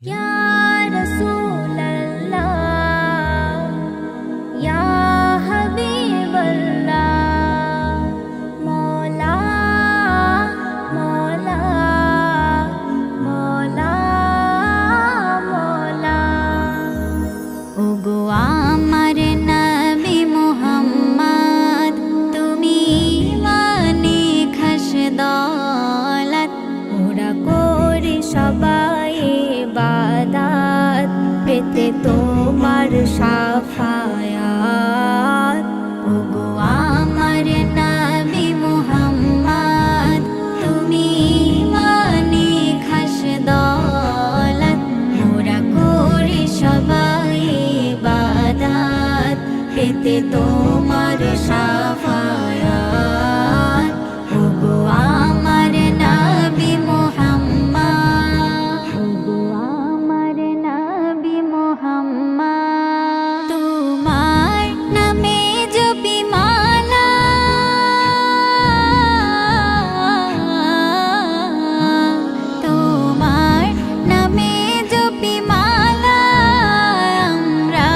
Ya Rasulallah, Ya Habiballah, Mola, Mola, Mola, Mola. Ogo amar Nabi Muhammad, tumi mane খাস দৌলত, ওরা করে সবাই ইবাদত, পেতে তোমার শাফায়াত। ওগো আমার নবী মুহাম্মদ, তুমি মানে খাস দৌলত, ওরা করে সবাই ইবাদত, পেতে তোমার শাফায়াত। ওগো আমার নবী মুহাম্মদ, ওগো আমার নবী মুহাম্মদ, তোমার নামে জপি মালা, তোমার নামে জপি মালা, আমরা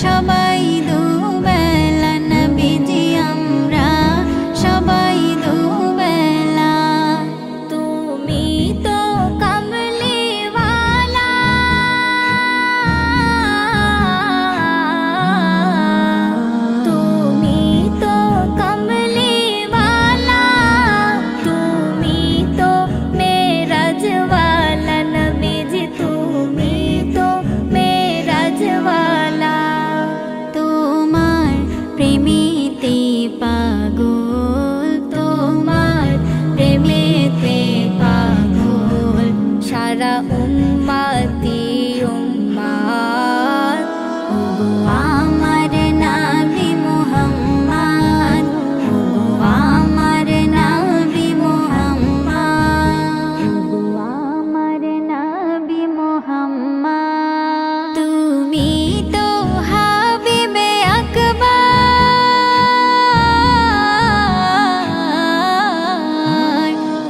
সবাই দুবেলা নবীজি, আমরা সবাই দুবেলা। তুমি তো কামলিওয়ালা, তুমি তো কামলিওয়ালা, তুমি তো মেরাজওয়ালা নবীজি, তুমি তো মেরাজওয়ালা। তোমার প্রেমেতে পাগল, তোমার প্রেমেতে পাগল সারা উম্মতি উম্মাত। ওগো আমার নবী মুহাম্মদ, ওগো আমার নবী মুহাম্মদ, ওগো আমার নবী মুহাম্মদ, তুমি তো হাবিবে আকবার,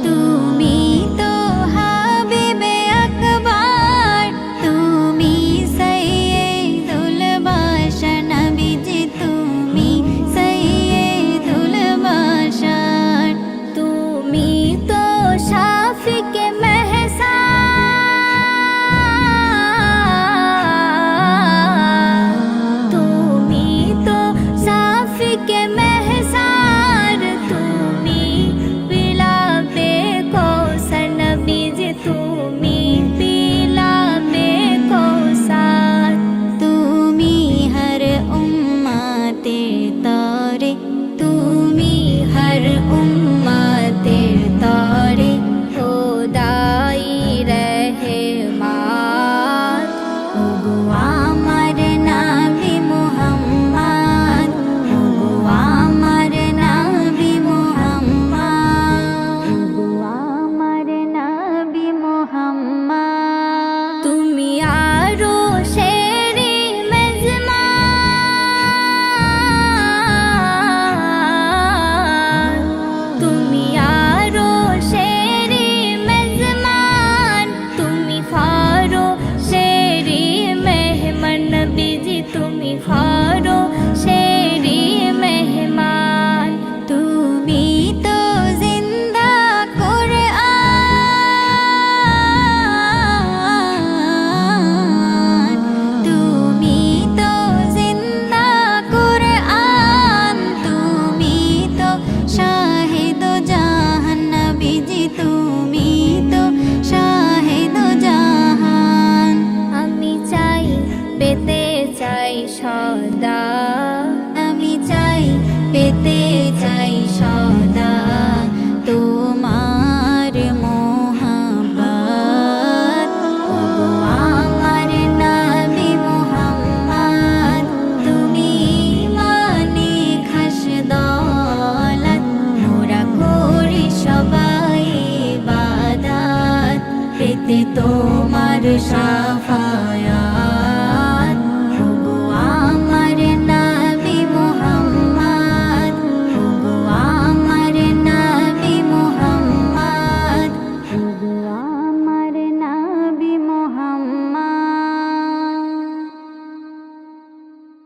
তুমি তো হাবিবে আকবার, তুমি সৈয়দুল বাশার নবীজি, তুমি সৈয়দুল বাশার, তুমি তো শাফিকে মেহসার, তুমি তো শাফিকে মেহসার, তুমি পিলাবে কৌসার নবীজি, তুমি পিলাবে কৌসার। তুমি হর উম্মতের তরে, তুমি হর উম্মতের তরে খোদাই রহমান। ওগো আমার নবী মুহাম্মদ, ওগো আমার নবী মুহাম্মদ, ওগো আমার নবী মুহাম্মদ, তুমি আরো শেরি মেজমান, তুমি আরো শেরি মেজমান, তুমি ফারো শেরি মেহমান নবীজি, তুমি ফারো শেরি মেহমান। তুমি তো জিন্দা কুরআন, তুমি তো জিন্দা কুরআন, তুমি তো শাহিদ জাহান নবীজি, তুমি তো শাহিদ জাহান। আমি চাই পেতে চাই সদা, আমি চাই পেতে চাই সদা তোমার মোহাব্বত। ওগো আমার নবী মুহাম্মদ, তুমি মানে খাস দৌলত, মোরা করি সবাই ইবাদত, পেতে তোমার শাফায়াত।